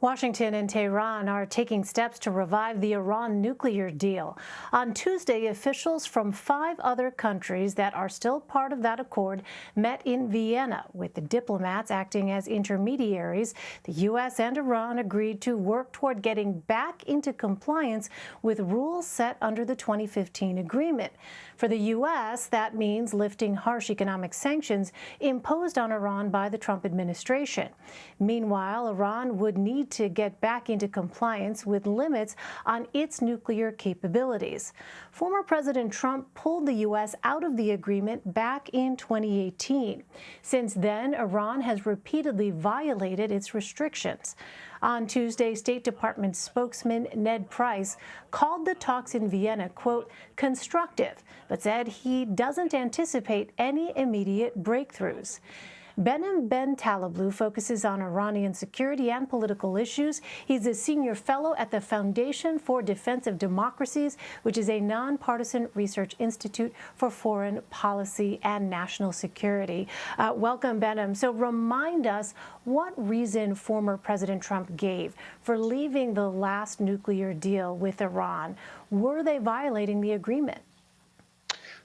Washington and Tehran are taking steps to revive the Iran nuclear deal. On Tuesday, officials from 5 other countries that are still part of that accord met in Vienna, with the diplomats acting as intermediaries. The U.S. and Iran agreed to work toward getting back into compliance with rules set under the 2015 agreement. For the U.S., that means lifting harsh economic sanctions imposed on Iran by the Trump administration. Meanwhile, Iran would need to get back into compliance with limits on its nuclear capabilities. Former President Trump pulled the U.S. out of the agreement back in 2018. Since then, Iran has repeatedly violated its restrictions. On Tuesday, State Department spokesman Ned Price called the talks in Vienna, quote, constructive, but said he doesn't anticipate any immediate breakthroughs. Behnam Ben Taleblu focuses on Iranian security and political issues. He's a senior fellow at the Foundation for Defense of Democracies, which is a nonpartisan research institute for foreign policy and national security. Welcome, Behnam. So remind us what reason former President Trump gave for leaving the last nuclear deal with Iran. Were they violating the agreement?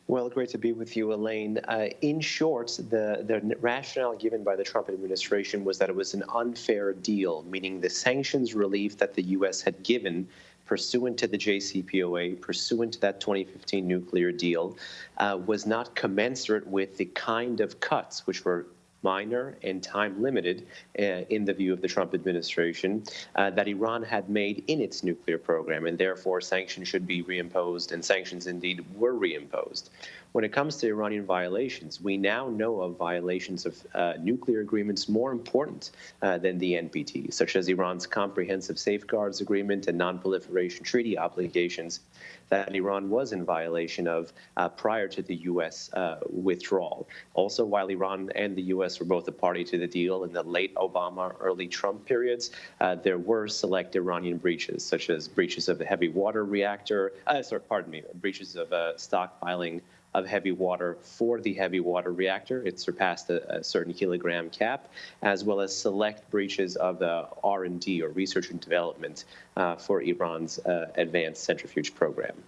Well, great to be with you, Elaine. In short, the rationale given by the Trump administration was that it was an unfair deal, meaning the sanctions relief that the U.S. had given pursuant to the JCPOA, pursuant to that 2015 nuclear deal, was not commensurate with the kind of cuts which were minor and time-limited, in the view of the Trump administration, that Iran had made in its nuclear program, and therefore sanctions should be reimposed, and sanctions indeed were reimposed. When it comes to Iranian violations, we now know of violations of nuclear agreements more important than the NPT, such as Iran's Comprehensive Safeguards Agreement and Non-Proliferation Treaty obligations that Iran was in violation of prior to the U.S. Withdrawal. Also, while Iran and the U.S. were both a party to the deal in the late Obama, early Trump periods, there were select Iranian breaches, such as breaches of the heavy water reactor, breaches of stockpiling of heavy water for the heavy water reactor. It surpassed a certain kilogram cap, as well as select breaches of the R&D, or research and development, for Iran's advanced centrifuge program.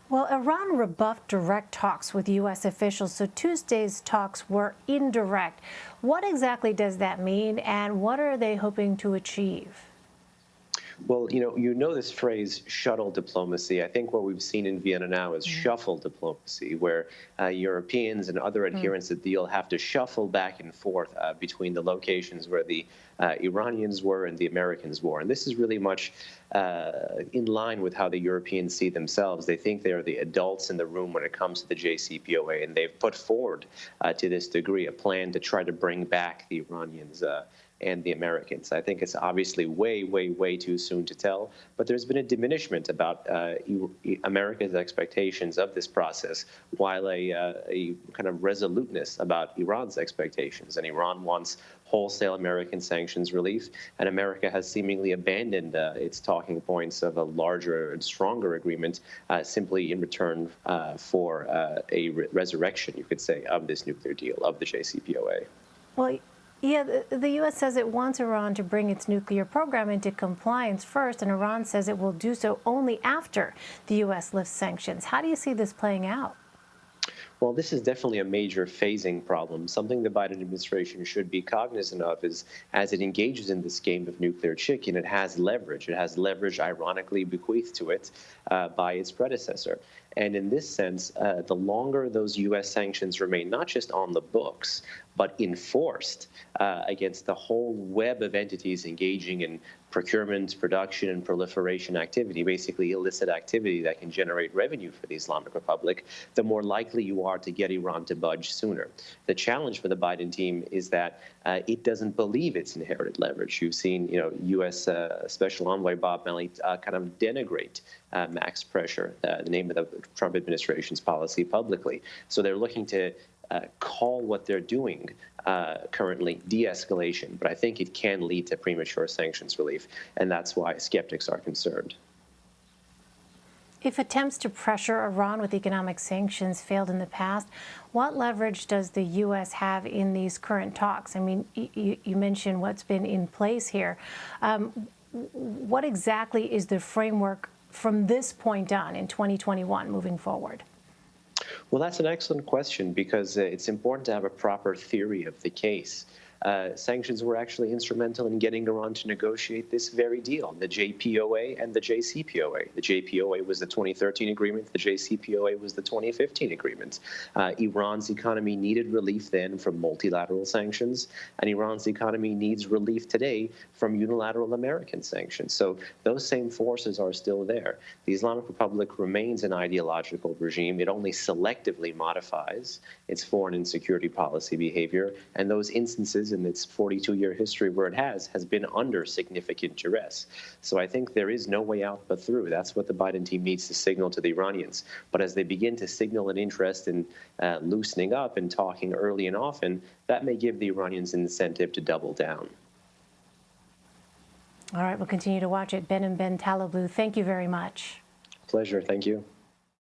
Well, Iran rebuffed direct talks with U.S. officials, so Tuesday's talks were indirect. What exactly does that mean, and what are they hoping to achieve? Well, you know this phrase, shuttle diplomacy. I think what we've seen in Vienna now is shuffle diplomacy, where Europeans and other adherents of the deal have to shuffle back and forth between the locations where the Iranians were and the Americans were. And this is really much in line with how the Europeans see themselves. They think they are the adults in the room when it comes to the JCPOA, and they've put forward, to this degree, a plan to try to bring back the Iranians and the Americans. I think it's obviously way, way, way too soon to tell, but there's been a diminishment about America's expectations of this process, while a kind of resoluteness about Iran's expectations. And Iran wants wholesale American sanctions relief, and America has seemingly abandoned its talking points of a larger and stronger agreement, simply in return for a resurrection, you could say, of this nuclear deal, of the JCPOA. Well, yeah, the U.S. says it wants Iran to bring its nuclear program into compliance first, and Iran says it will do so only after the U.S. lifts sanctions. How do you see this playing out? Well, this is definitely a major phasing problem. Something the Biden administration should be cognizant of is, as it engages in this game of nuclear chicken, it has leverage. It has leverage, ironically, bequeathed to it by its predecessor. And in this sense, the longer those U.S. sanctions remain not just on the books, but enforced against the whole web of entities engaging in procurement, production, and proliferation activity, basically illicit activity that can generate revenue for the Islamic Republic, the more likely you are to get Iran to budge sooner. The challenge for the Biden team is that it doesn't believe it's inherited leverage. You've seen, U.S. Special Envoy Bob Malley kind of denigrate max pressure, the name of the Trump administration's policy, publicly. So they're looking to call what they're doing currently de-escalation, but I think it can lead to premature sanctions relief, and that's why skeptics are concerned. If attempts to pressure Iran with economic sanctions failed in the past, what leverage does the U.S. have in these current talks? I mean, you mentioned what's been in place here. What exactly is the framework from this point on in 2021 moving forward? Well, that's an excellent question because it's important to have a proper theory of the case. Sanctions were actually instrumental in getting Iran to negotiate this very deal, the JPOA and the JCPOA. The JPOA was the 2013 agreement. The JCPOA was the 2015 agreement. Iran's economy needed relief then from multilateral sanctions, and Iran's economy needs relief today from unilateral American sanctions. So those same forces are still there. The Islamic Republic remains an ideological regime. It only selectively modifies its foreign and security policy behavior, and those instances in its 42-year history where it has been under significant duress. So I think there is no way out but through. That's what the Biden team needs to signal to the Iranians. But as they begin to signal an interest in loosening up and talking early and often, that may give the Iranians an incentive to double down. All right, we'll continue to watch it. Behnam Ben Taleblu, thank you very much. Pleasure. Thank you.